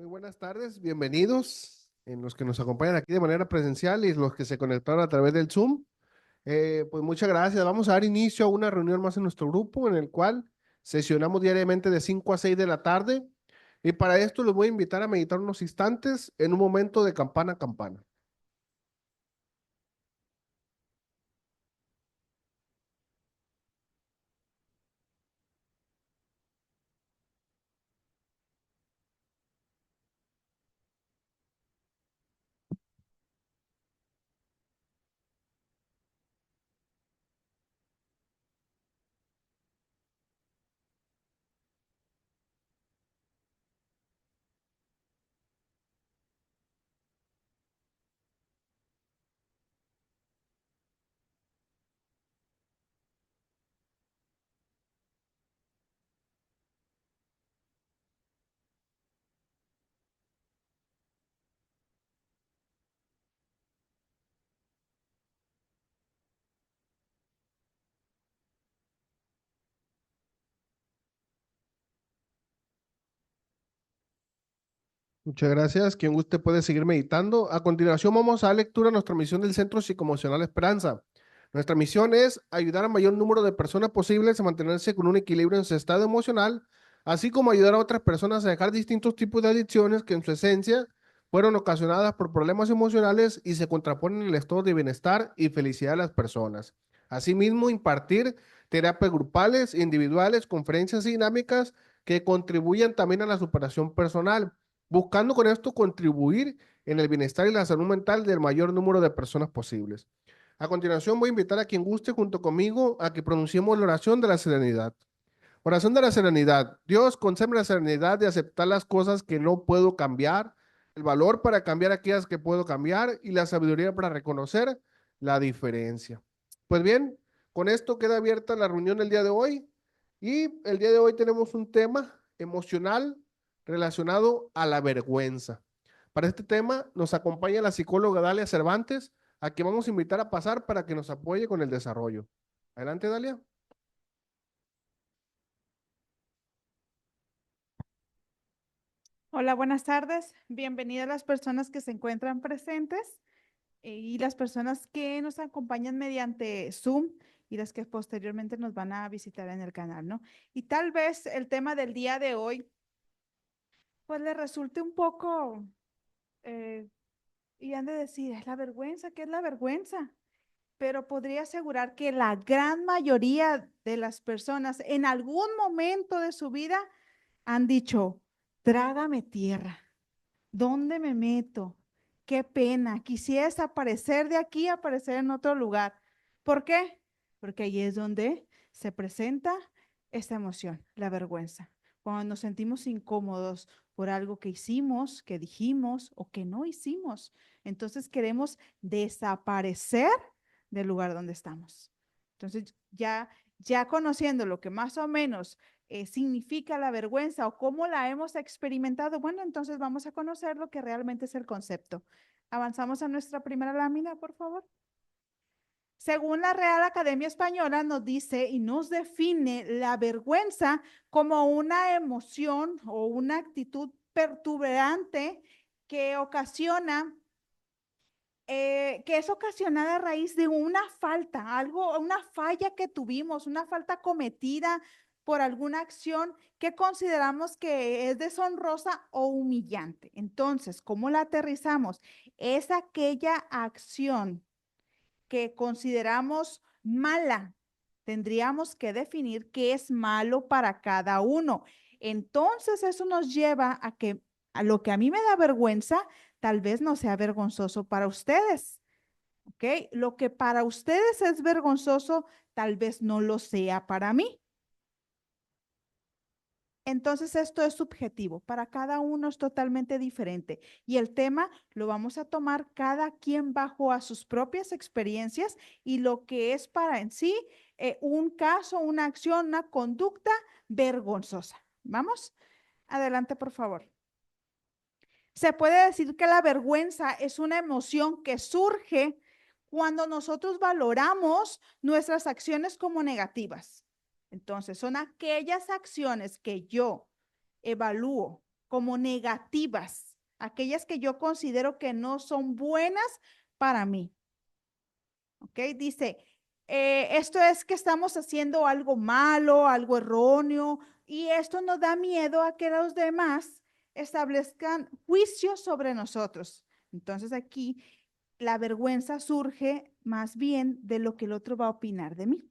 Muy buenas tardes, bienvenidos en los que nos acompañan aquí de manera presencial y los que se conectaron a través del Zoom. Pues muchas gracias. Vamos a dar inicio a una reunión más en nuestro grupo en el cual sesionamos diariamente de 5 a 6 de la tarde y para esto los voy a invitar a meditar unos instantes en un momento de campana a campana. Muchas gracias. Quien guste puede seguir meditando. A continuación vamos a dar lectura a nuestra misión del Centro Psicoemocional Esperanza. Nuestra misión es ayudar a mayor número de personas posibles a mantenerse con un equilibrio en su estado emocional, así como ayudar a otras personas a dejar distintos tipos de adicciones que en su esencia fueron ocasionadas por problemas emocionales y se contraponen el estado de bienestar y felicidad de las personas. Asimismo, impartir terapias grupales, individuales, conferencias y dinámicas que contribuyan también a la superación personal, buscando con esto contribuir en el bienestar y la salud mental del mayor número de personas posibles. A continuación voy a invitar a quien guste junto conmigo a que pronunciemos la oración de la serenidad. Oración de la serenidad. Dios, concédeme la serenidad de aceptar las cosas que no puedo cambiar, el valor para cambiar aquellas que puedo cambiar y la sabiduría para reconocer la diferencia. Pues bien, con esto queda abierta la reunión del día de hoy y el día de hoy tenemos un tema emocional relacionado a la vergüenza. Para este tema nos acompaña la psicóloga Dalia Cervantes, a quien vamos a invitar a pasar para que nos apoye con el desarrollo. Adelante, Dalia. Hola, buenas tardes. Bienvenidas las personas que se encuentran presentes y las personas que nos acompañan mediante Zoom y las que posteriormente nos van a visitar en el canal, ¿no? Y tal vez el tema del día de hoy, pues le resulte un poco, eh, y han de decir, es la vergüenza, ¿qué es la vergüenza? Pero podría asegurar que la gran mayoría de las personas en algún momento de su vida han dicho, trágame tierra. ¿Dónde me meto? Qué pena. Quisiera desaparecer de aquí, aparecer en otro lugar. ¿Por qué? Porque ahí es donde se presenta esta emoción, la vergüenza. Cuando nos sentimos incómodos por algo que hicimos, que dijimos o que no hicimos. Entonces queremos desaparecer del lugar donde estamos. Entonces ya conociendo lo que más o menos significa la vergüenza o cómo la hemos experimentado, bueno, entonces vamos a conocer lo que realmente es el concepto. Avanzamos a nuestra primera lámina, por favor. Según la Real Academia Española, nos dice y nos define la vergüenza como una emoción o una actitud perturbante que ocasiona que es ocasionada a raíz de una falta, algo, una falla que tuvimos, una falta cometida por alguna acción que consideramos que es deshonrosa o humillante. Entonces, ¿cómo la aterrizamos? Es aquella acción que consideramos mala. Tendríamos que definir qué es malo para cada uno. Entonces, eso nos lleva a que a lo que a mí me da vergüenza, tal vez no sea vergonzoso para ustedes. ¿Ok? Lo que para ustedes es vergonzoso, tal vez no lo sea para mí. Entonces, esto es subjetivo, para cada uno es totalmente diferente y el tema lo vamos a tomar cada quien bajo a sus propias experiencias y lo que es para en sí un caso, una acción, una conducta vergonzosa. ¿Vamos? Adelante, por favor. Se puede decir que la vergüenza es una emoción que surge cuando nosotros valoramos nuestras acciones como negativas. Entonces, son aquellas acciones que yo evalúo como negativas, aquellas que yo considero que no son buenas para mí. ¿Ok? Dice, esto es que estamos haciendo algo malo, algo erróneo, y esto nos da miedo a que los demás establezcan juicios sobre nosotros. Entonces aquí la vergüenza surge más bien de lo que el otro va a opinar de mí.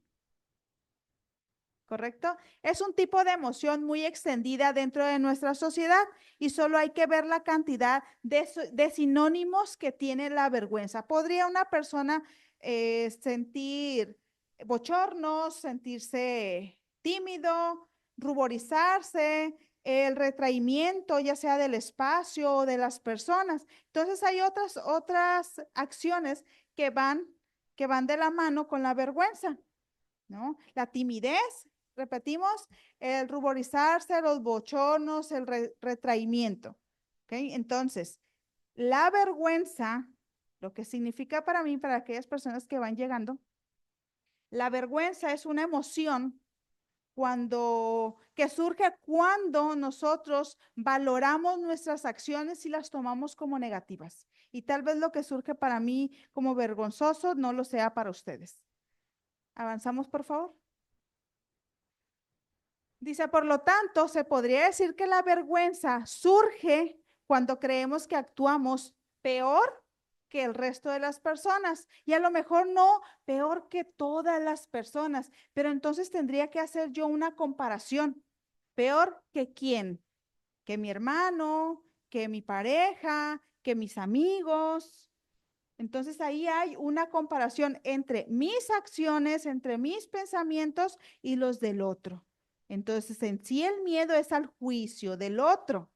¿Correcto? Es un tipo de emoción muy extendida dentro de nuestra sociedad y solo hay que ver la cantidad de sinónimos que tiene la vergüenza. ¿Podría una persona sentir bochornos, sentirse tímido, ruborizarse, el retraimiento, ya sea del espacio o de las personas? Entonces hay otras acciones que van de la mano con la vergüenza, ¿no? La timidez, repetimos, el ruborizarse, los bochornos, el retraimiento. ¿Ok? Entonces, la vergüenza, lo que significa para mí, para aquellas personas que van llegando, la vergüenza es una emoción que surge cuando nosotros valoramos nuestras acciones y las tomamos como negativas. Y tal vez lo que surge para mí como vergonzoso no lo sea para ustedes. Avanzamos, por favor. Dice, por lo tanto, se podría decir que la vergüenza surge cuando creemos que actuamos peor que el resto de las personas y a lo mejor no peor que todas las personas, pero entonces tendría que hacer yo una comparación. ¿Peor que quién? Que mi hermano, que mi pareja, que mis amigos. Entonces ahí hay una comparación entre mis acciones, entre mis pensamientos y los del otro. Entonces en sí el miedo es al juicio del otro.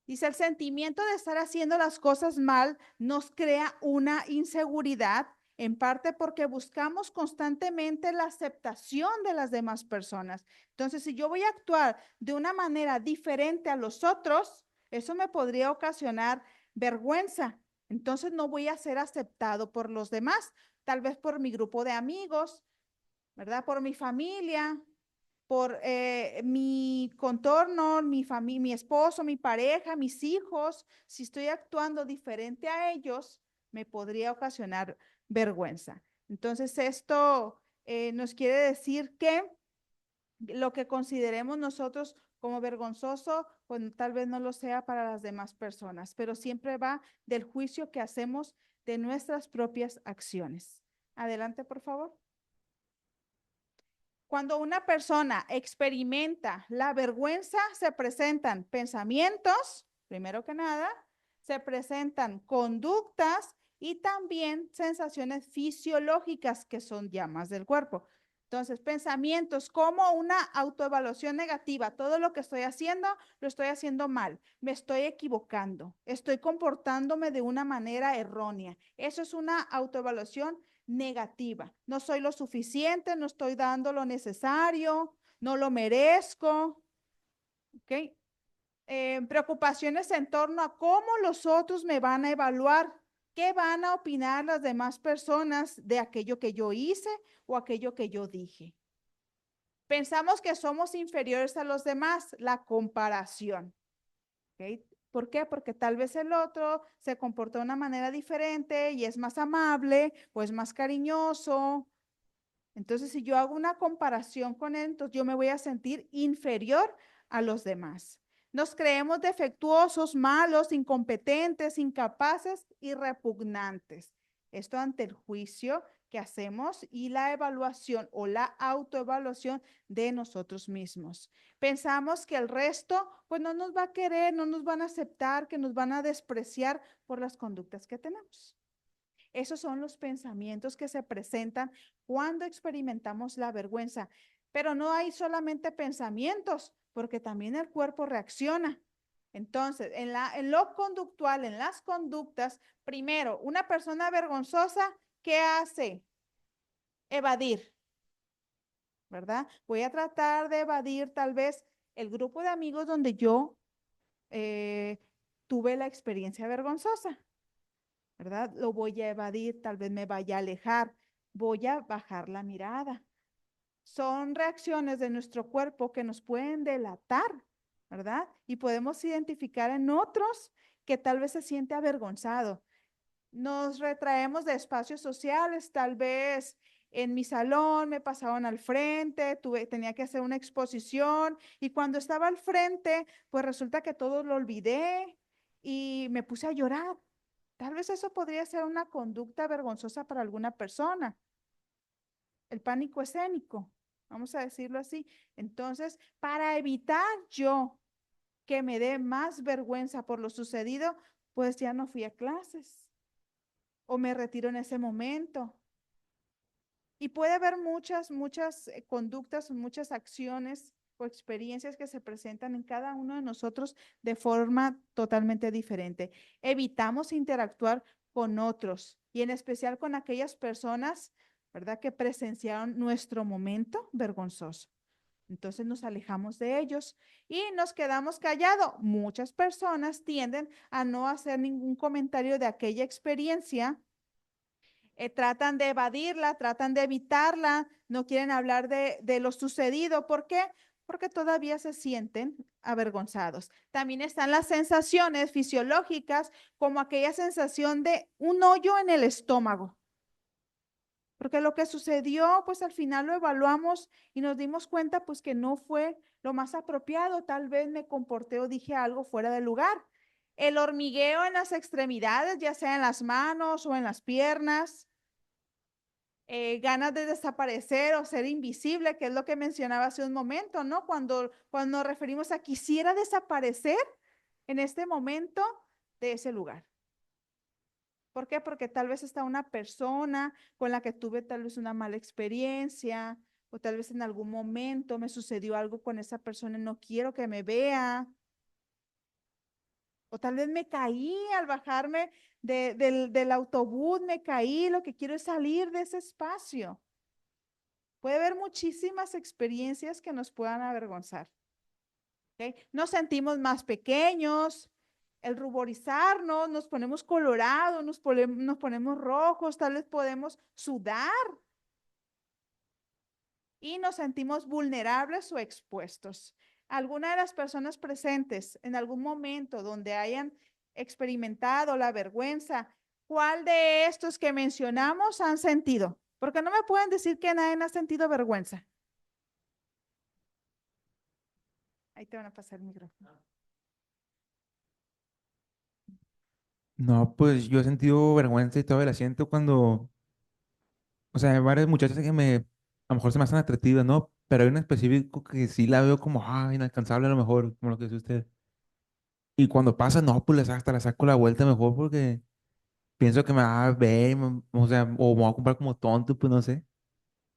Dice, el sentimiento de estar haciendo las cosas mal nos crea una inseguridad, en parte porque buscamos constantemente la aceptación de las demás personas. Entonces, si yo voy a actuar de una manera diferente a los otros, eso me podría ocasionar vergüenza. Entonces, no voy a ser aceptado por los demás, tal vez por mi grupo de amigos, ¿verdad? Por mi familia, por mi contorno, mi esposo, mi pareja, mis hijos. Si estoy actuando diferente a ellos, me podría ocasionar vergüenza. Entonces, esto nos quiere decir que lo que consideremos nosotros como vergonzoso, pues tal vez no lo sea para las demás personas, pero siempre va del juicio que hacemos de nuestras propias acciones. Adelante, por favor. Cuando una persona experimenta la vergüenza, se presentan pensamientos, primero que nada, se presentan conductas y también sensaciones fisiológicas que son llamas del cuerpo. Entonces, pensamientos como una autoevaluación negativa. Todo lo que estoy haciendo, lo estoy haciendo mal. Me estoy equivocando. Estoy comportándome de una manera errónea. Eso es una autoevaluación negativa. No soy lo suficiente, no estoy dando lo necesario, no lo merezco. ¿Ok? Preocupaciones en torno a cómo los otros me van a evaluar, qué van a opinar las demás personas de aquello que yo hice o aquello que yo dije. Pensamos que somos inferiores a los demás, la comparación. ¿Okay? ¿Por qué? Porque tal vez el otro se comportó de una manera diferente y es más amable o es más cariñoso. Entonces, si yo hago una comparación con él, entonces yo me voy a sentir inferior a los demás. Nos creemos defectuosos, malos, incompetentes, incapaces y repugnantes. Esto ante el juicio que hacemos y la evaluación o la autoevaluación de nosotros mismos. Pensamos que el resto, pues no nos va a querer, no nos van a aceptar, que nos van a despreciar por las conductas que tenemos. Esos son los pensamientos que se presentan cuando experimentamos la vergüenza. Pero no hay solamente pensamientos, porque también el cuerpo reacciona. Entonces, en lo conductual, en las conductas, primero, una persona vergonzosa, ¿qué hace? Evadir, ¿verdad? Voy a tratar de evadir tal vez el grupo de amigos donde yo eh, tuve la experiencia vergonzosa. ¿Verdad? Lo voy a evadir, tal vez me vaya a alejar, voy a bajar la mirada. Son reacciones de nuestro cuerpo que nos pueden delatar, ¿verdad? Y podemos identificar en otros que tal vez se siente avergonzado. Nos retraemos de espacios sociales, tal vez en mi salón me pasaban al frente, tenía que hacer una exposición y cuando estaba al frente, pues resulta que todo lo olvidé y me puse a llorar. Tal vez eso podría ser una conducta vergonzosa para alguna persona, el pánico escénico, vamos a decirlo así. Entonces, para evitar yo que me dé más vergüenza por lo sucedido, pues ya no fui a clases o me retiro en ese momento. Y puede haber muchas conductas, muchas acciones o experiencias que se presentan en cada uno de nosotros de forma totalmente diferente. Evitamos interactuar con otros y en especial con aquellas personas, ¿verdad?, que presenciaron nuestro momento vergonzoso. Entonces nos alejamos de ellos y nos quedamos callados. Muchas personas tienden a no hacer ningún comentario de aquella experiencia, tratan de evadirla, tratan de evitarla, no quieren hablar de lo sucedido. ¿Por qué? Porque todavía se sienten avergonzados. También están las sensaciones fisiológicas, como aquella sensación de un hoyo en el estómago. Porque lo que sucedió, pues al final lo evaluamos y nos dimos cuenta, pues que no fue lo más apropiado. Tal vez me comporté o dije algo fuera de lugar. El hormigueo en las extremidades, ya sea en las manos o en las piernas, ganas de desaparecer o ser invisible, que es lo que mencionaba hace un momento, ¿no? Cuando nos referimos a quisiera desaparecer en este momento de ese lugar. ¿Por qué? Porque tal vez está una persona con la que tuve tal vez una mala experiencia o tal vez en algún momento me sucedió algo con esa persona y no quiero que me vea. O tal vez me caí al bajarme del autobús, me caí, lo que quiero es salir de ese espacio. Puede haber muchísimas experiencias que nos puedan avergonzar. ¿Okay? Nos sentimos más pequeños, el ruborizarnos, nos ponemos colorados, nos ponemos rojos, tal vez podemos sudar y nos sentimos vulnerables o expuestos. Alguna de las personas presentes en algún momento donde hayan experimentado la vergüenza, ¿cuál de estos que mencionamos han sentido? Porque no me pueden decir que nadie ha sentido vergüenza. Ahí te van a pasar el micrófono. No, pues yo he sentido vergüenza y todavía la siento cuando, o sea, hay varias muchachas que a lo mejor se me hacen atractivas, ¿no? Pero hay una específico que sí la veo como, inalcanzable a lo mejor, como lo que dice usted. Y cuando pasa, no, pues hasta la saco la vuelta mejor porque pienso que me va a ver, o sea, o me va a comprar como tonto, pues no sé.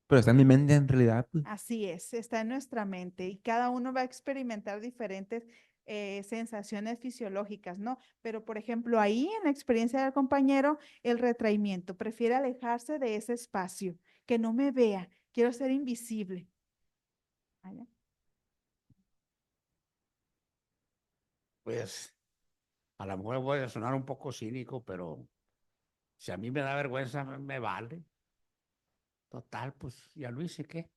Pero está en mi mente en realidad, pues. Así es, está en nuestra mente y cada uno va a experimentar diferentes sensaciones fisiológicas, ¿no? Pero, por ejemplo, ahí en la experiencia del compañero, el retraimiento, prefiere alejarse de ese espacio, que no me vea, quiero ser invisible. ¿Vale? Pues a lo mejor voy a sonar un poco cínico, pero si a mí me da vergüenza, me vale. Total, pues ya lo hice, ¿qué?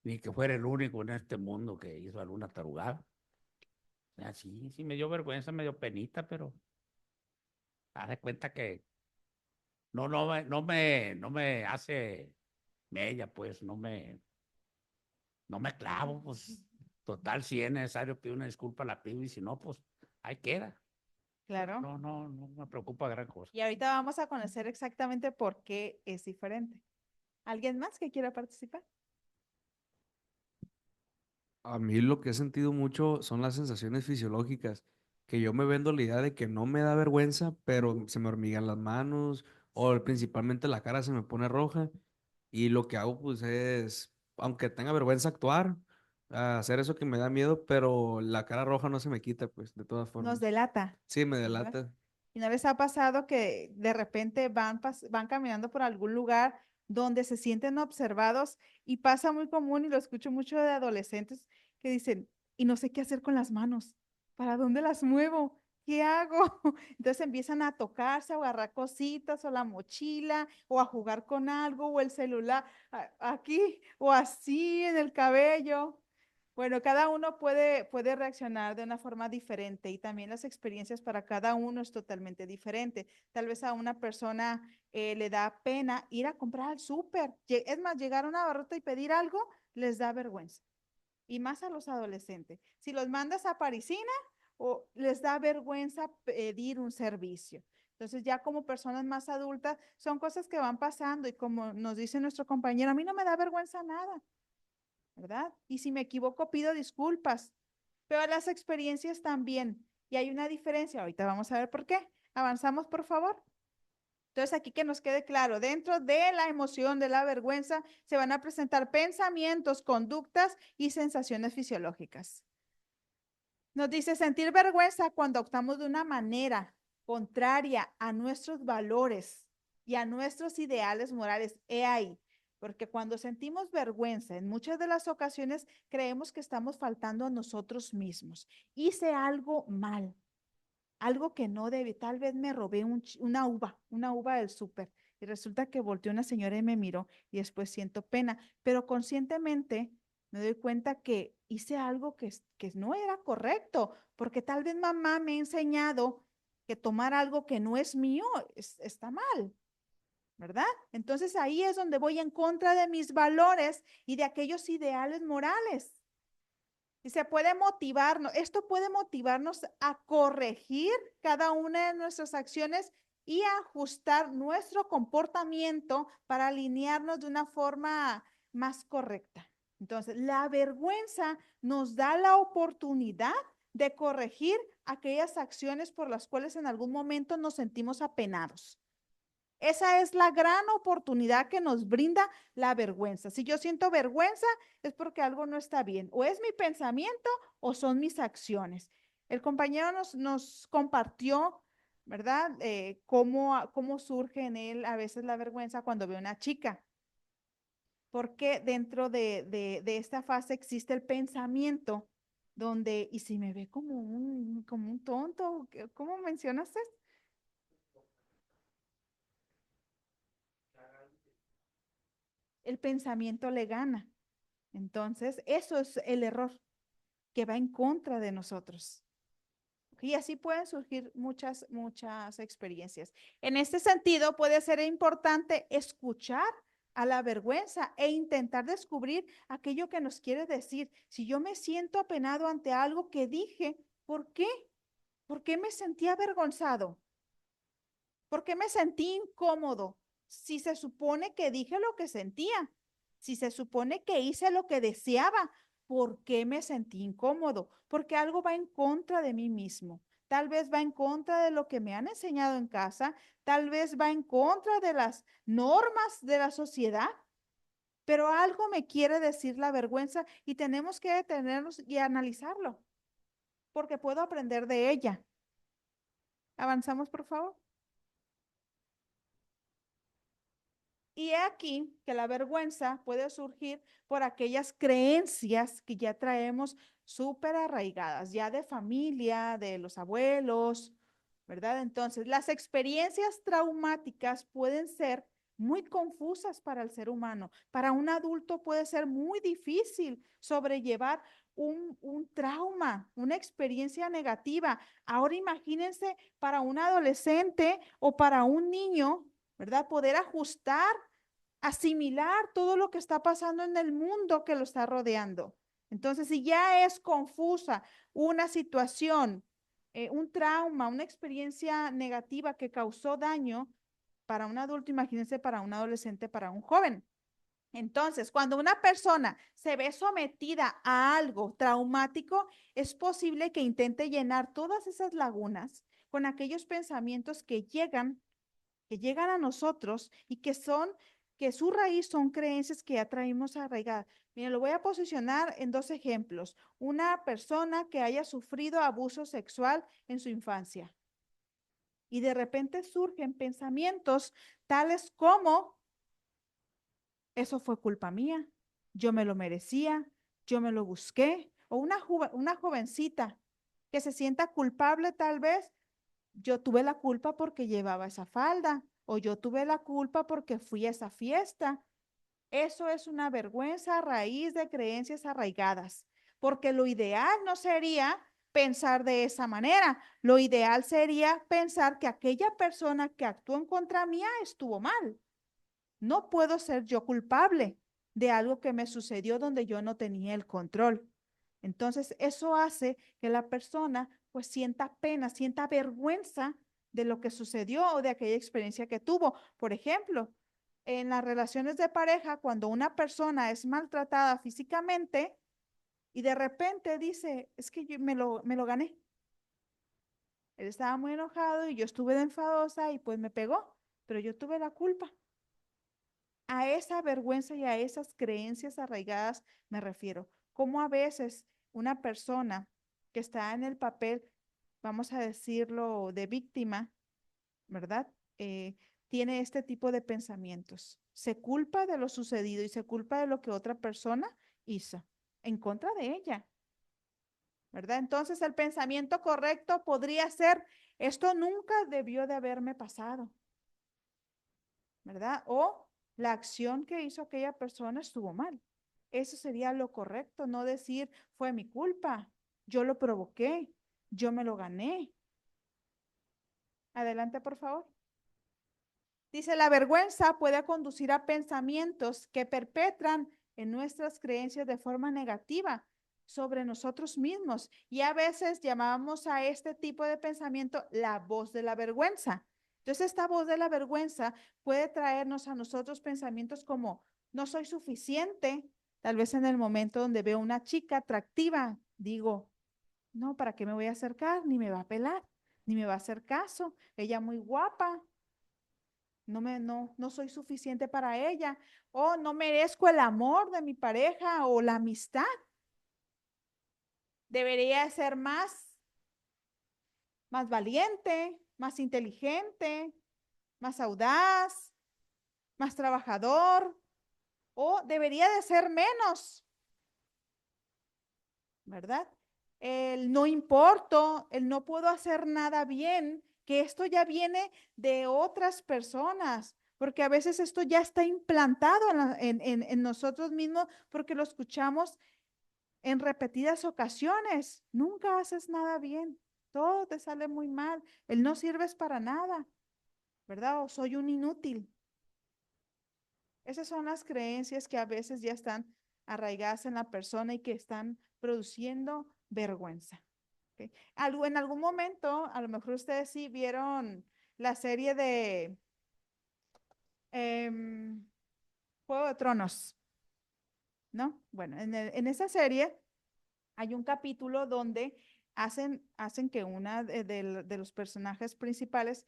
Ni que fuera el único en este mundo que hizo alguna tarugada. O sea, sí me dio vergüenza, me dio penita, pero haz de cuenta que no me hace mella, pues no me clavo, pues total, si es necesario pedir una disculpa, la pido y si no, pues ahí queda. Claro. No me preocupa gran cosa. Y ahorita vamos a conocer exactamente por qué es diferente. ¿Alguien más que quiera participar? A mí lo que he sentido mucho son las sensaciones fisiológicas, que yo me vendo la idea de que no me da vergüenza, pero se me hormigan las manos o principalmente la cara se me pone roja y lo que hago pues es, aunque tenga vergüenza actuar, hacer eso que me da miedo, pero la cara roja no se me quita pues de todas Nos formas. delata, Sí, me ¿verdad? delata. ¿Y no les ha pasado que de repente van caminando por algún lugar donde se sienten observados y pasa muy común y lo escucho mucho de adolescentes que dicen, y no sé qué hacer con las manos, ¿para dónde las muevo? ¿Qué hago? Entonces empiezan a tocarse, a agarrar cositas o la mochila o a jugar con algo o el celular aquí o así en el cabello. Bueno, cada uno puede reaccionar de una forma diferente y también las experiencias para cada uno es totalmente diferente. Tal vez a una persona le da pena ir a comprar al súper. Es más, llegar a una barrota y pedir algo les da vergüenza. Y más a los adolescentes. Si los mandas a Parisina o les da vergüenza pedir un servicio. Entonces ya como personas más adultas son cosas que van pasando y como nos dice nuestro compañero, a mí no me da vergüenza nada. ¿Verdad? Y si me equivoco, pido disculpas, pero las experiencias también. Y hay una diferencia. Ahorita vamos a ver por qué. Avanzamos, por favor. Entonces, aquí que nos quede claro, dentro de la emoción de la vergüenza se van a presentar pensamientos, conductas y sensaciones fisiológicas. Nos dice sentir vergüenza cuando actuamos de una manera contraria a nuestros valores y a nuestros ideales morales. He ahí, porque cuando sentimos vergüenza, en muchas de las ocasiones creemos que estamos faltando a nosotros mismos. Hice algo mal, algo que no debí. Tal vez me robé una uva del súper. Y resulta que volteó una señora y me miró y después siento pena, pero conscientemente me doy cuenta que hice algo que no era correcto, porque tal vez mamá me ha enseñado que tomar algo que no es mío está mal, ¿verdad? Entonces ahí es donde voy en contra de mis valores y de aquellos ideales morales. Y se puede motivarnos, esto puede motivarnos a corregir cada una de nuestras acciones y a ajustar nuestro comportamiento para alinearnos de una forma más correcta. Entonces, la vergüenza nos da la oportunidad de corregir aquellas acciones por las cuales en algún momento nos sentimos apenados. Esa es la gran oportunidad que nos brinda la vergüenza. Si yo siento vergüenza es porque algo no está bien. O es mi pensamiento o son mis acciones. El compañero nos compartió, ¿verdad? Cómo surge en él a veces la vergüenza cuando ve a una chica. Porque dentro de esta fase existe el pensamiento donde, y si me ve como un tonto, ¿cómo mencionaste? El pensamiento le gana. Entonces, eso es el error que va en contra de nosotros. Y así pueden surgir muchas experiencias. En este sentido, puede ser importante escuchar a la vergüenza e intentar descubrir aquello que nos quiere decir. Si yo me siento apenado ante algo que dije, ¿por qué? ¿Por qué me sentí avergonzado? ¿Por qué me sentí incómodo? Si se supone que dije lo que sentía, si se supone que hice lo que deseaba, ¿por qué me sentí incómodo? Porque algo va en contra de mí mismo. Tal vez va en contra de lo que me han enseñado en casa, tal vez va en contra de las normas de la sociedad, pero algo me quiere decir la vergüenza y tenemos que detenernos y analizarlo, porque puedo aprender de ella. Avanzamos, por favor. Y he aquí que la vergüenza puede surgir por aquellas creencias que ya traemos súper arraigadas, ya de familia, de los abuelos, ¿verdad? Entonces, las experiencias traumáticas pueden ser muy confusas para el ser humano. Para un adulto puede ser muy difícil sobrellevar un trauma, una experiencia negativa. Ahora imagínense para un adolescente o para un niño, ¿verdad? Poder ajustar, asimilar todo lo que está pasando en el mundo que lo está rodeando. Entonces, si ya es confusa una situación, un trauma, una experiencia negativa que causó daño para un adulto, imagínense para un adolescente, para un joven. Entonces, cuando una persona se ve sometida a algo traumático, es posible que intente llenar todas esas lagunas con aquellos pensamientos que llegan a nosotros y que su raíz son creencias que ya traemos arraigadas. Miren, lo voy a posicionar en dos ejemplos. Una persona que haya sufrido abuso sexual en su infancia y de repente surgen pensamientos tales como, eso fue culpa mía, yo me lo merecía, yo me lo busqué, o una jovencita que se sienta culpable tal vez, yo tuve la culpa porque llevaba esa falda o yo tuve la culpa porque fui a esa fiesta. Eso es una vergüenza a raíz de creencias arraigadas. porque lo ideal no sería pensar de esa manera. Lo ideal sería pensar que aquella persona que actuó en contra mía estuvo mal. No puedo ser yo culpable de algo que me sucedió donde yo no tenía el control. Entonces, eso hace que la persona pues sienta pena, sienta vergüenza de lo que sucedió o de aquella experiencia que tuvo. Por ejemplo, en las relaciones de pareja, cuando una persona es maltratada físicamente y de repente dice, es que yo me lo gané. Él estaba muy enojado y yo estuve de enfadosa y pues me pegó, pero yo tuve la culpa. A esa vergüenza y a esas creencias arraigadas me refiero. Como a veces una persona que está en el papel, vamos a decirlo, de víctima, ¿verdad? Tiene este tipo de pensamientos. Se culpa de lo sucedido y se culpa de lo que otra persona hizo en contra de ella, ¿verdad? Entonces el pensamiento correcto podría ser, esto nunca debió de haberme pasado, ¿verdad? O la acción que hizo aquella persona estuvo mal. Eso sería lo correcto, no decir, fue mi culpa, yo lo provoqué, yo me lo gané. Adelante, por favor. Dice, la vergüenza puede conducir a pensamientos que perpetran en nuestras creencias de forma negativa sobre nosotros mismos. Y a veces llamamos a este tipo de pensamiento la voz de la vergüenza. Entonces, esta voz de la vergüenza puede traernos a nosotros pensamientos como, no soy suficiente. Tal vez en el momento donde veo una chica atractiva, digo, no, ¿para qué me voy a acercar? Ni me va a pelar, ni me va a hacer caso. Ella muy guapa, no soy suficiente para ella, o no merezco el amor de mi pareja o la amistad. Debería ser más valiente, más inteligente, más audaz, más trabajador, o debería de ser menos, ¿verdad? El no importo, el no puedo hacer nada bien, que esto ya viene de otras personas, porque a veces esto ya está implantado en nosotros mismos porque lo escuchamos en repetidas ocasiones. Nunca haces nada bien, todo te sale muy mal, el no sirves para nada, ¿verdad? O soy un inútil. Esas son las creencias que a veces ya están arraigadas en la persona y que están produciendo vergüenza. ¿Ok? En algún momento, a lo mejor ustedes sí vieron la serie de Juego de Tronos, ¿no? Bueno, en esa serie hay un capítulo donde hacen que una de los personajes principales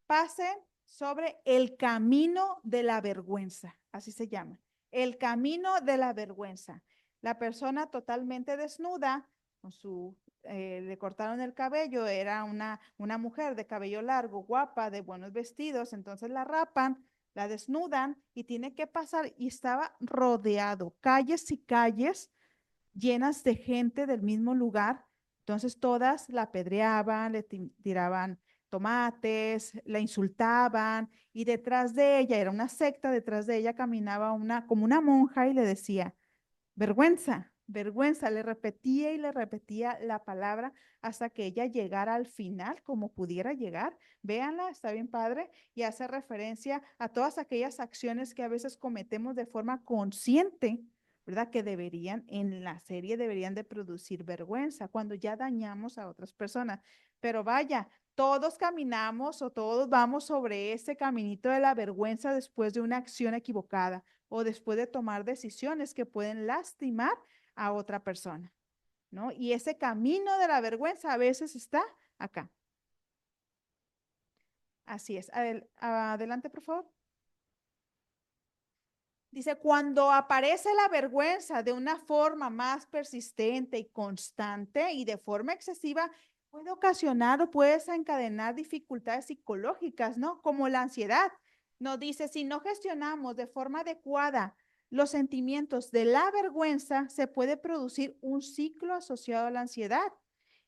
pase sobre el camino de la vergüenza, así se llama, el camino de la vergüenza. La persona totalmente desnuda, le cortaron el cabello, era una mujer de cabello largo, guapa, de buenos vestidos, entonces la rapan, la desnudan y tiene que pasar y estaba rodeado, calles y calles llenas de gente del mismo lugar. Entonces todas la apedreaban, le tiraban tomates, la insultaban y detrás de ella, era una secta, detrás de ella caminaba como una monja y le decía, vergüenza, vergüenza, le repetía y le repetía la palabra hasta que ella llegara al final, como pudiera llegar. Véanla, está bien padre, y hace referencia a todas aquellas acciones que a veces cometemos de forma consciente, ¿verdad? Que deberían, en la serie deberían de producir vergüenza cuando ya dañamos a otras personas. Pero vaya, todos caminamos o todos vamos sobre ese caminito de la vergüenza después de una acción equivocada o después de tomar decisiones que pueden lastimar a otra persona, ¿no? Y ese camino de la vergüenza a veces está acá. Así es. Adelante, por favor. Dice, cuando aparece la vergüenza de una forma más persistente y constante y de forma excesiva, puede ocasionar o puede desencadenar dificultades psicológicas, ¿no? Como la ansiedad. Nos dice, si no gestionamos de forma adecuada los sentimientos de la vergüenza, se puede producir un ciclo asociado a la ansiedad.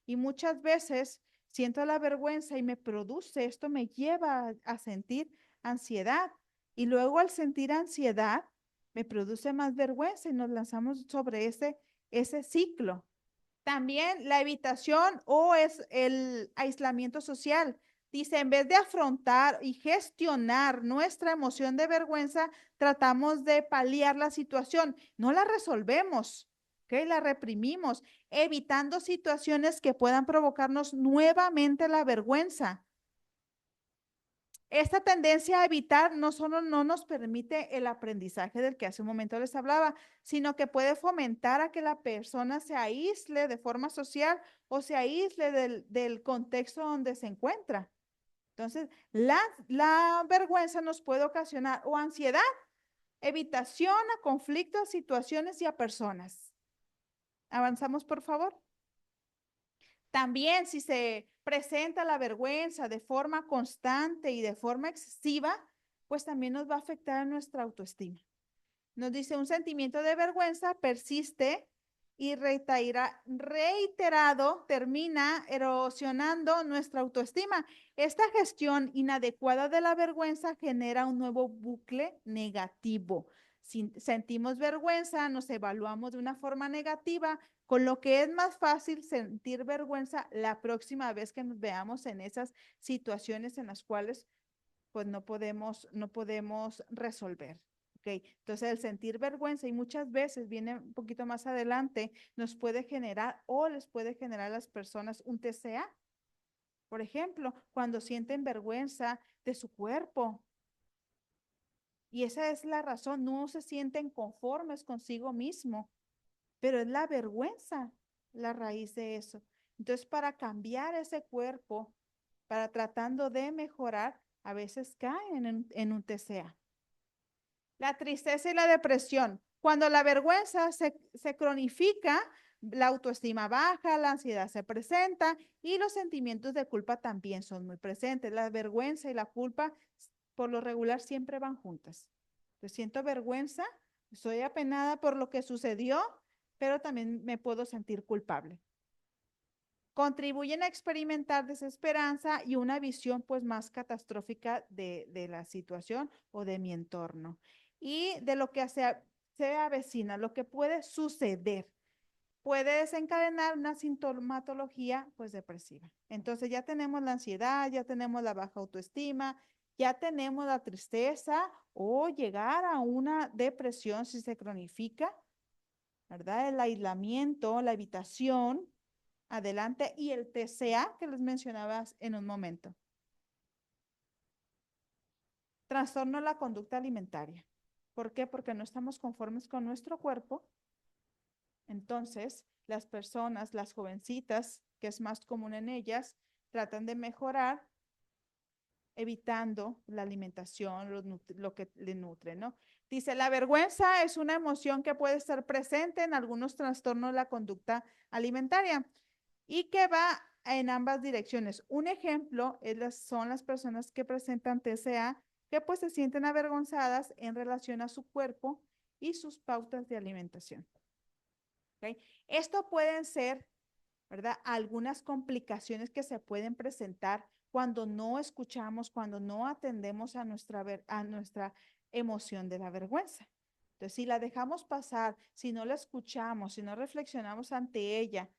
Y muchas veces siento la vergüenza y me produce, esto me lleva a sentir ansiedad. Y luego al sentir ansiedad, me produce más vergüenza y nos lanzamos sobre ese ciclo. También la evitación o es el aislamiento social. Dice, en vez de afrontar y gestionar nuestra emoción de vergüenza, tratamos de paliar la situación. No la resolvemos, ¿ok? La reprimimos, evitando situaciones que puedan provocarnos nuevamente la vergüenza. Esta tendencia a evitar no solo no nos permite el aprendizaje del que hace un momento les hablaba, sino que puede fomentar a que la persona se aísle de forma social o se aísle del contexto donde se encuentra. Entonces, la vergüenza nos puede ocasionar o ansiedad, evitación a conflictos, situaciones y a personas. Avanzamos, por favor. También si se presenta la vergüenza de forma constante y de forma excesiva, pues también nos va a afectar a nuestra autoestima. Nos dice, un sentimiento de vergüenza persiste y reiterado termina erosionando nuestra autoestima. Esta gestión inadecuada de la vergüenza genera un nuevo bucle negativo. Si sentimos vergüenza, nos evaluamos de una forma negativa, con lo que es más fácil sentir vergüenza la próxima vez que nos veamos en esas situaciones en las cuales pues no podemos resolver. Okay. Entonces, el sentir vergüenza, y muchas veces viene un poquito más adelante, nos puede generar o les puede generar a las personas un TCA. Por ejemplo, cuando sienten vergüenza de su cuerpo. Y esa es la razón, no se sienten conformes consigo mismo, pero es la vergüenza la raíz de eso. Entonces, para cambiar ese cuerpo, para tratando de mejorar, a veces caen en un TCA. La tristeza y la depresión. Cuando la vergüenza se cronifica, la autoestima baja, la ansiedad se presenta y los sentimientos de culpa también son muy presentes. La vergüenza y la culpa por lo regular siempre van juntas. Yo siento vergüenza, soy apenada por lo que sucedió, pero también me puedo sentir culpable. Contribuyen a experimentar desesperanza y una visión pues más catastrófica de la situación o de mi entorno y de lo que se avecina, lo que puede suceder. Puede desencadenar una sintomatología pues depresiva. Entonces ya tenemos la ansiedad, ya tenemos la baja autoestima, ya tenemos la tristeza o llegar a una depresión si se cronifica, ¿verdad? El aislamiento, la evitación, adelante, y el TCA que les mencionabas en un momento. Trastorno de la conducta alimentaria. ¿Por qué? Porque no estamos conformes con nuestro cuerpo. Entonces, las personas, las jovencitas, que es más común en ellas, tratan de mejorar evitando la alimentación, lo que le nutre, ¿no? Dice, la vergüenza es una emoción que puede estar presente en algunos trastornos de la conducta alimentaria y que va en ambas direcciones. Un ejemplo son las personas que presentan TCA, que pues se sienten avergonzadas en relación a su cuerpo y sus pautas de alimentación. ¿Okay? Esto pueden ser, ¿verdad? Algunas complicaciones que se pueden presentar cuando no escuchamos, cuando no atendemos a nuestra emoción de la vergüenza. Entonces, si la dejamos pasar, si no la escuchamos, si no reflexionamos ante ella,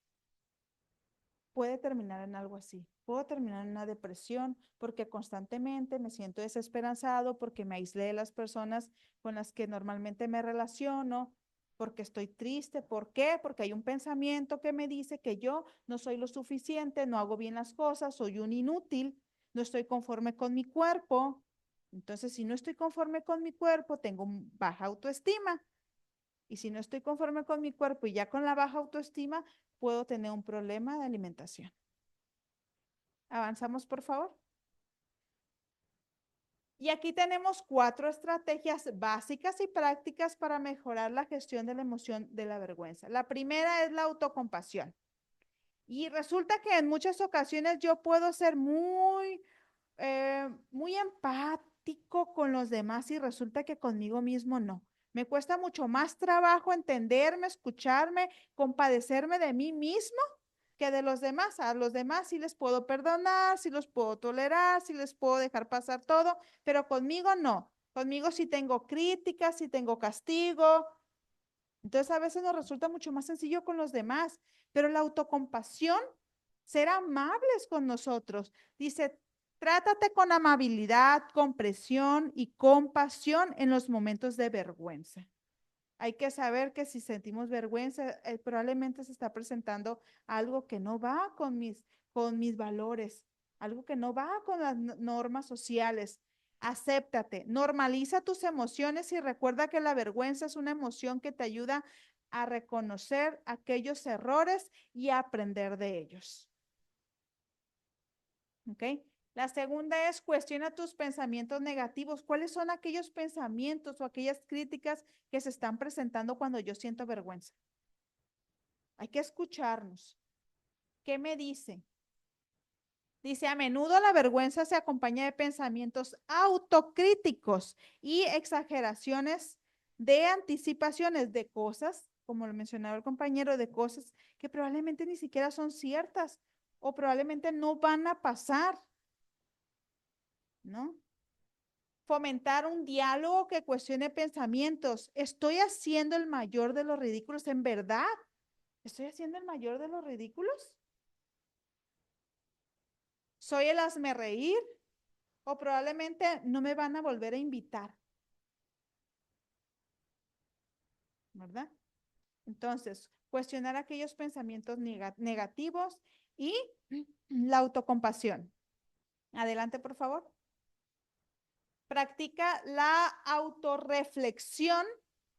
puede terminar en algo así. Puedo terminar en una depresión porque constantemente me siento desesperanzado, porque me aislé de las personas con las que normalmente me relaciono, porque estoy triste. ¿Por qué? Porque hay un pensamiento que me dice que yo no soy lo suficiente, no hago bien las cosas, soy un inútil, no estoy conforme con mi cuerpo. Entonces, si no estoy conforme con mi cuerpo, tengo baja autoestima. Y si no estoy conforme con mi cuerpo y ya con la baja autoestima, puedo tener un problema de alimentación. Avanzamos, por favor. Y aquí tenemos 4 estrategias básicas y prácticas para mejorar la gestión de la emoción de la vergüenza. La primera es la autocompasión. Y resulta que en muchas ocasiones yo puedo ser muy empático con los demás y resulta que conmigo mismo no. Me cuesta mucho más trabajo entenderme, escucharme, compadecerme de mí mismo que de los demás. A los demás sí les puedo perdonar, sí los puedo tolerar, sí les puedo dejar pasar todo, pero conmigo no. Conmigo sí tengo críticas, sí tengo castigo, Entonces a veces nos resulta mucho más sencillo con los demás, pero la autocompasión, ser amables con nosotros. Dice, trátate con amabilidad, comprensión y compasión en los momentos de vergüenza. Hay que saber que si sentimos vergüenza, probablemente se está presentando algo que no va con mis valores, algo que no va con las normas sociales. Acéptate, normaliza tus emociones y recuerda que la vergüenza es una emoción que te ayuda a reconocer aquellos errores y a aprender de ellos. ¿Ok? La segunda es cuestiona tus pensamientos negativos. ¿Cuáles son aquellos pensamientos o aquellas críticas que se están presentando cuando yo siento vergüenza? Hay que escucharnos. ¿Qué me dice? Dice, a menudo la vergüenza se acompaña de pensamientos autocríticos y exageraciones de anticipaciones de cosas, como lo mencionaba el compañero, de cosas que probablemente ni siquiera son ciertas o probablemente no van a pasar, ¿no? Fomentar un diálogo que cuestione pensamientos. ¿Estoy haciendo el mayor de los ridículos en verdad? ¿Estoy haciendo el mayor de los ridículos? ¿Soy el hazme reír? ¿O probablemente no me van a volver a invitar? ¿Verdad? Entonces, cuestionar aquellos pensamientos negativos y la autocompasión. Adelante, por favor. Practica la autorreflexión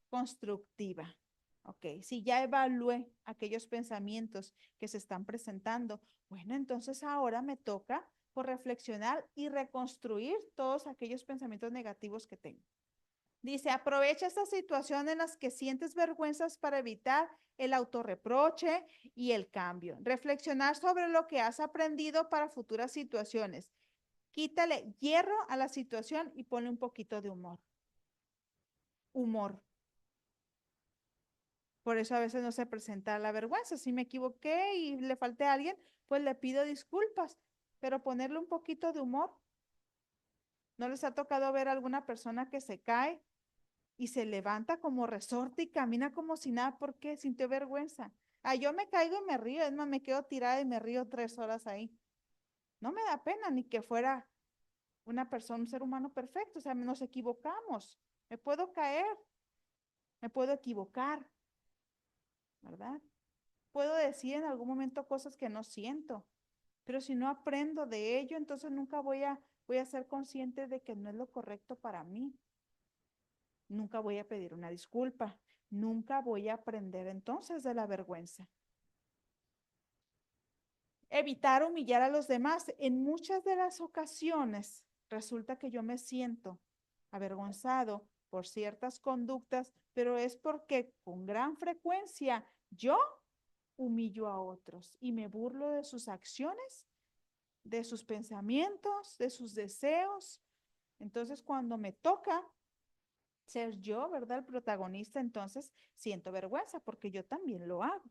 constructiva. Ok, si ya evalué aquellos pensamientos que se están presentando, bueno, entonces ahora me toca por reflexionar y reconstruir todos aquellos pensamientos negativos que tengo. Dice, aprovecha esta situación en las que sientes vergüenzas para evitar el autorreproche y el cambio. Reflexionar sobre lo que has aprendido para futuras situaciones. Quítale hierro a la situación y ponle un poquito de humor. Humor. Por eso a veces no se presenta la vergüenza. Si me equivoqué y le falté a alguien, pues le pido disculpas, pero ponerle un poquito de humor. ¿No les ha tocado ver a alguna persona que se cae y se levanta como resorte y camina como si nada porque sintió vergüenza? Ah, yo me caigo y me río, es más, me quedo tirada y me río 3 horas ahí. No me da pena ni que fuera una persona, un ser humano perfecto, o sea, nos equivocamos. Me puedo caer, me puedo equivocar, ¿verdad? Puedo decir en algún momento cosas que no siento, pero si no aprendo de ello, entonces nunca voy a ser consciente de que no es lo correcto para mí. Nunca voy a pedir una disculpa, nunca voy a aprender entonces de la vergüenza. Evitar humillar a los demás. En muchas de las ocasiones resulta que yo me siento avergonzado por ciertas conductas, pero es porque con gran frecuencia yo humillo a otros y me burlo de sus acciones, de sus pensamientos, de sus deseos. Entonces, cuando me toca ser yo, ¿verdad? El protagonista, entonces siento vergüenza porque yo también lo hago.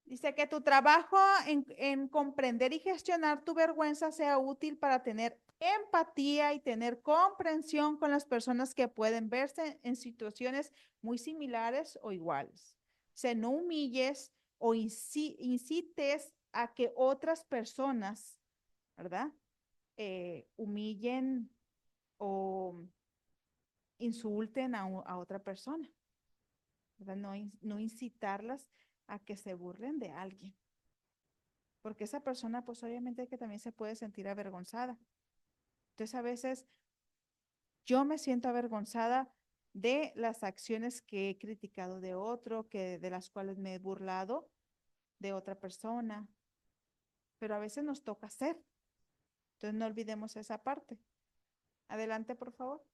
Dice que tu trabajo en comprender y gestionar tu vergüenza sea útil para tener empatía y tener comprensión con las personas que pueden verse en situaciones muy similares o iguales. Se no humilles o incites a que otras personas, ¿verdad? Humillen o insulten a otra persona, ¿verdad? No incitarlas a que se burlen de alguien, porque esa persona pues obviamente que también se puede sentir avergonzada. Entonces a veces yo me siento avergonzada de las acciones que he criticado de otro, de las cuales me he burlado de otra persona, pero a veces nos toca hacer. Entonces no olvidemos esa parte. Adelante, por favor.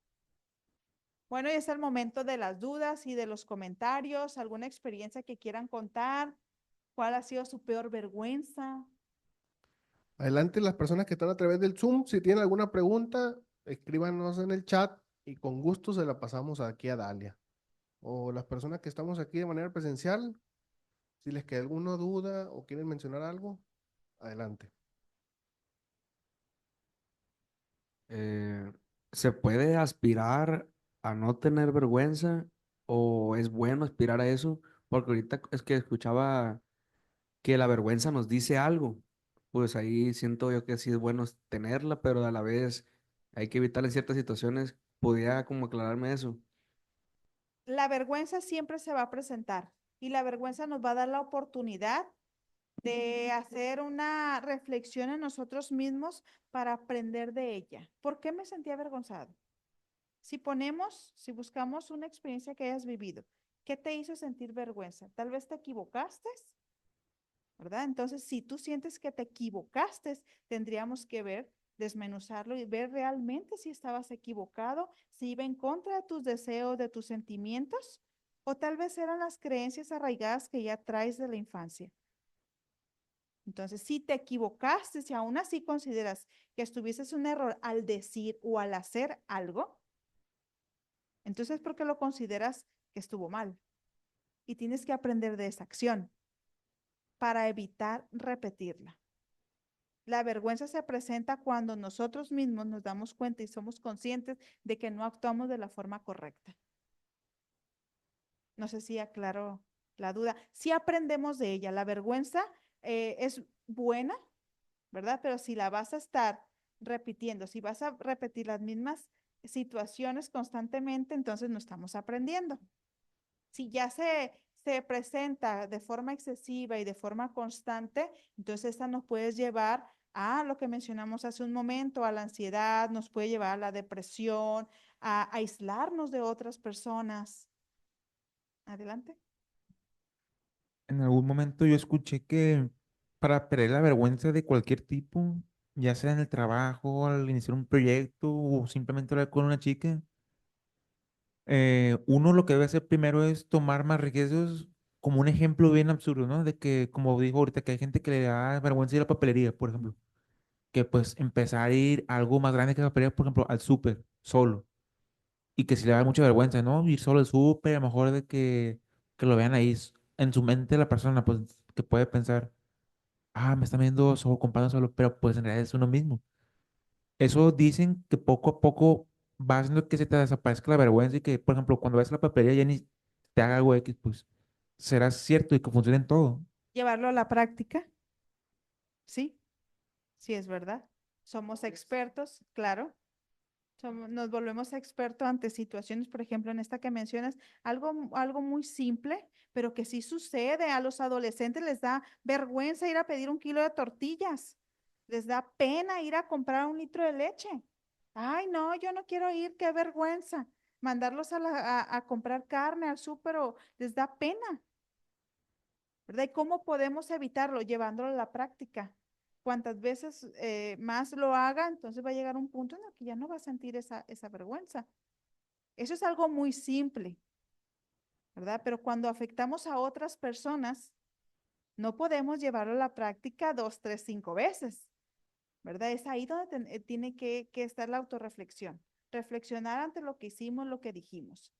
Bueno, y es el momento de las dudas y de los comentarios, alguna experiencia que quieran contar, cuál ha sido su peor vergüenza. Adelante, las personas que están a través del Zoom, si tienen alguna pregunta, escríbanos en el chat y con gusto se la pasamos aquí a Dalia. O las personas que estamos aquí de manera presencial, si les queda alguna duda o quieren mencionar algo, adelante. Eh, ¿Se puede aspirar a no tener vergüenza o es bueno aspirar a eso, porque ahorita es que escuchaba que la vergüenza nos dice algo, pues ahí siento yo que sí es bueno tenerla, pero a la vez hay que evitar en ciertas situaciones. ¿Podría como aclararme eso? La vergüenza siempre se va a presentar y la vergüenza nos va a dar la oportunidad de hacer una reflexión en nosotros mismos para aprender de ella. ¿Por qué me sentí avergonzado? Si buscamos una experiencia que hayas vivido, ¿qué te hizo sentir vergüenza? Tal vez te equivocaste, ¿verdad? Entonces, si tú sientes que te equivocaste, tendríamos que ver, desmenuzarlo y ver realmente si estabas equivocado, si iba en contra de tus deseos, de tus sentimientos, o tal vez eran las creencias arraigadas que ya traes de la infancia. Entonces, si te equivocaste, si aún así consideras que estuvieses un error al decir o al hacer algo, entonces, ¿por qué lo consideras que estuvo mal? Y tienes que aprender de esa acción para evitar repetirla. La vergüenza se presenta cuando nosotros mismos nos damos cuenta y somos conscientes de que no actuamos de la forma correcta. No sé si aclaro la duda. Si aprendemos de ella, la vergüenza es buena, ¿verdad? Pero si la vas a estar repitiendo, si vas a repetir las mismas situaciones constantemente, entonces no estamos aprendiendo. Si ya se presenta de forma excesiva y de forma constante, entonces esta nos puede llevar a lo que mencionamos hace un momento, a la ansiedad, nos puede llevar a la depresión, a aislarnos de otras personas. Adelante. En algún momento yo escuché que para perder la vergüenza de cualquier tipo, ya sea en el trabajo, al iniciar un proyecto o simplemente hablar con una chica, uno lo que debe hacer primero es tomar más riesgos, como un ejemplo bien absurdo, ¿no? De que, como digo ahorita, que hay gente que le da vergüenza ir a la papelería, por ejemplo, que pues empezar a ir a algo más grande que la papelería, por ejemplo, al súper, solo, y que si le da mucha vergüenza, ¿no? Ir solo al súper, a lo mejor de que lo vean ahí en su mente la persona, pues, que puede pensar, ah, me están viendo solo, comprando solo, pero pues en realidad es uno mismo. Eso dicen que poco a poco va haciendo que se te desaparezca la vergüenza y que, por ejemplo, cuando ves la papelería ya ni te haga algo X, pues será cierto y que funcione en todo. Llevarlo a la práctica, ¿sí? Sí, es verdad. Somos expertos, claro. Nos volvemos expertos ante situaciones, por ejemplo, en esta que mencionas, algo muy simple, pero que sí sucede. A los adolescentes les da vergüenza ir a pedir un kilo de tortillas. Les da pena ir a comprar un litro de leche. Ay, no, yo no quiero ir, qué vergüenza. Mandarlos a comprar carne al súper les da pena, ¿verdad? ¿Y cómo podemos evitarlo? Llevándolo a la práctica. Cuantas veces más lo haga, entonces va a llegar un punto en el que ya no va a sentir esa vergüenza. Eso es algo muy simple, ¿verdad? Pero cuando afectamos a otras personas, no podemos llevarlo a la práctica 2, 3, 5 veces, ¿verdad? Es ahí donde tiene que estar la autorreflexión. Reflexionar ante lo que hicimos, lo que dijimos.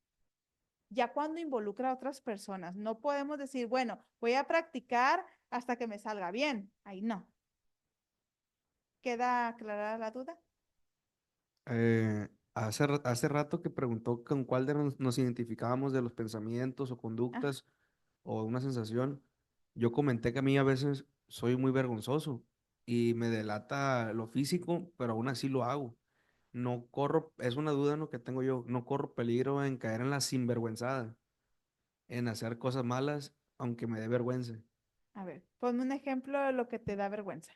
Ya cuando involucra a otras personas, no podemos decir, bueno, voy a practicar hasta que me salga bien. Ahí no. ¿Queda aclarada la duda? Hace rato que preguntó con cuál de nos identificábamos de los pensamientos o Ah, conductas o una sensación. Yo comenté que a mí a veces soy muy vergonzoso y me delata lo físico, pero aún así lo hago. No corro, es una duda ¿no? que tengo yo, no corro peligro en caer en la sinvergüenzada, en hacer cosas malas, aunque me dé vergüenza. a ver, ponme un ejemplo de lo que te da vergüenza.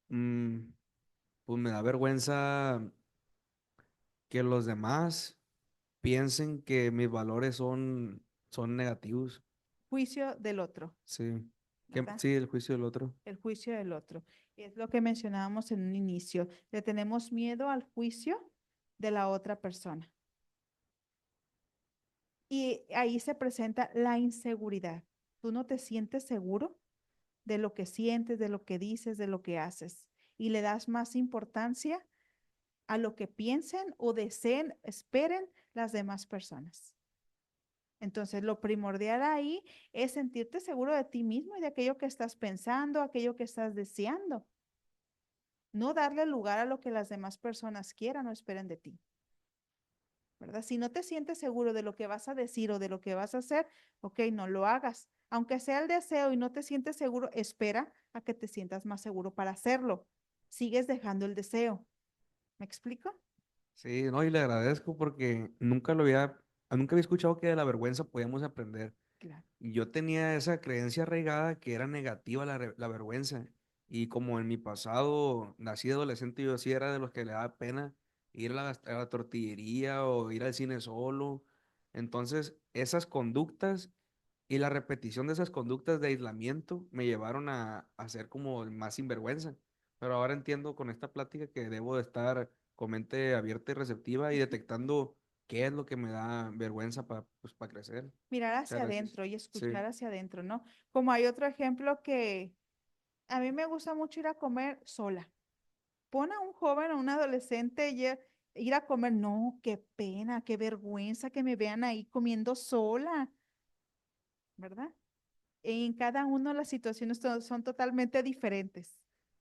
Mm, pues me da vergüenza que los demás piensen que mis valores son negativos. Juicio del otro, Sí. ¿verdad? Sí, el juicio del otro. El juicio del otro. Es lo que mencionábamos en un inicio. Le tenemos miedo al juicio de la otra persona. Y ahí se presenta la inseguridad. Tú no te sientes seguro de lo que sientes, de lo que dices, de lo que haces. Y le das más importancia a lo que piensen o deseen, esperen las demás personas. Entonces, lo primordial ahí es sentirte seguro de ti mismo y de aquello que estás pensando, aquello que estás deseando. No darle lugar a lo que las demás personas quieran o esperen de ti. ¿verdad? Si no te sientes seguro de lo que vas a decir o de lo que vas a hacer, ok, no lo hagas. Aunque sea el deseo y no te sientes seguro, espera a que te sientas más seguro para hacerlo. Sigues dejando el deseo. ¿Me explico? Sí, no, y le agradezco porque nunca había escuchado que de la vergüenza podíamos aprender. Claro. Y yo tenía esa creencia arraigada que era negativa la vergüenza. Y como en mi pasado, nací adolescente, yo sí era de los que le daba pena ir a la tortillería o ir al cine solo. Entonces, esas conductas y la repetición de esas conductas de aislamiento me llevaron a ser como el más sinvergüenza. Pero ahora entiendo con esta plática que debo de estar con mente abierta y receptiva y detectando qué es lo que me da vergüenza para crecer. Mirar Muchas hacia gracias. adentro y Sí. escuchar hacia adentro, ¿no? Como hay otro ejemplo que a mí me gusta mucho ir a comer sola. Pon a un joven o un adolescente ir a comer, no, qué pena, qué vergüenza que me vean ahí comiendo sola, ¿verdad? En cada uno las situaciones son totalmente diferentes.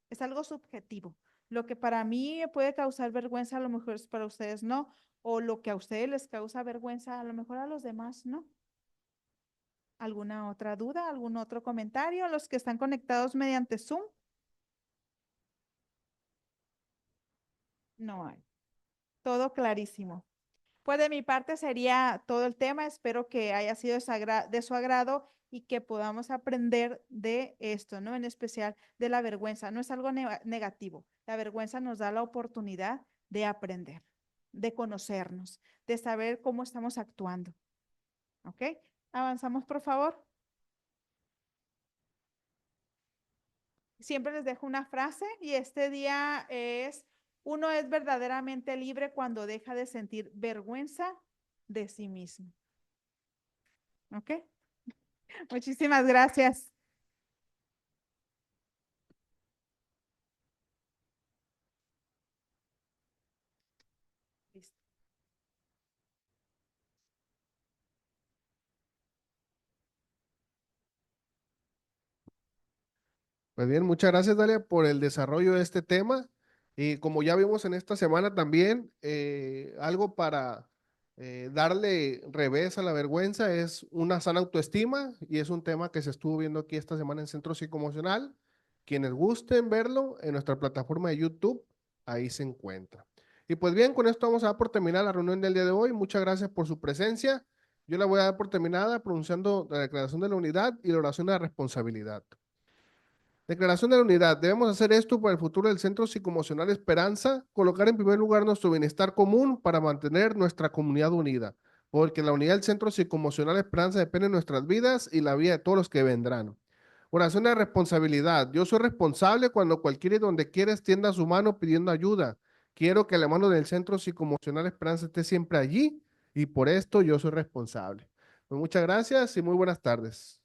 Es algo subjetivo. Lo que para mí me puede causar vergüenza, a lo mejor es para ustedes no, o lo que a ustedes les causa vergüenza, a lo mejor a los demás no. ¿Alguna otra duda? ¿Algún otro comentario? Los que están conectados mediante Zoom, no hay. Todo clarísimo. Pues de mi parte sería todo el tema. Espero que haya sido de su agrado y que podamos aprender de esto, ¿no? En especial de la vergüenza. No es algo negativo. La vergüenza nos da la oportunidad de aprender, de conocernos, de saber cómo estamos actuando. ¿Ok? Avanzamos, por favor. Siempre les dejo una frase y este día es, uno es verdaderamente libre cuando deja de sentir vergüenza de sí mismo. ¿Ok? Muchísimas gracias. Listo. Pues bien, muchas gracias, Dalia, por el desarrollo de este tema. Y como ya vimos en esta semana también, algo para darle revés a la vergüenza es una sana autoestima y es un tema que se estuvo viendo aquí esta semana en Centro Psicoemocional. Quienes gusten verlo en nuestra plataforma de YouTube, ahí se encuentra. Y pues bien, con esto vamos a dar por terminar la reunión del día de hoy. Muchas gracias por su presencia. Yo la voy a dar por terminada pronunciando la declaración de la unidad y la oración de la responsabilidad. Declaración de la unidad. Debemos hacer esto por el futuro del Centro Psicoemocional Esperanza, colocar en primer lugar nuestro bienestar común para mantener nuestra comunidad unida, porque la unidad del Centro Psicoemocional Esperanza depende de nuestras vidas y la vida de todos los que vendrán. Oración de responsabilidad. Yo soy responsable cuando cualquiera y donde quiera extienda su mano pidiendo ayuda. Quiero que la mano del Centro Psicoemocional Esperanza esté siempre allí y por esto yo soy responsable. Pues muchas gracias y muy buenas tardes.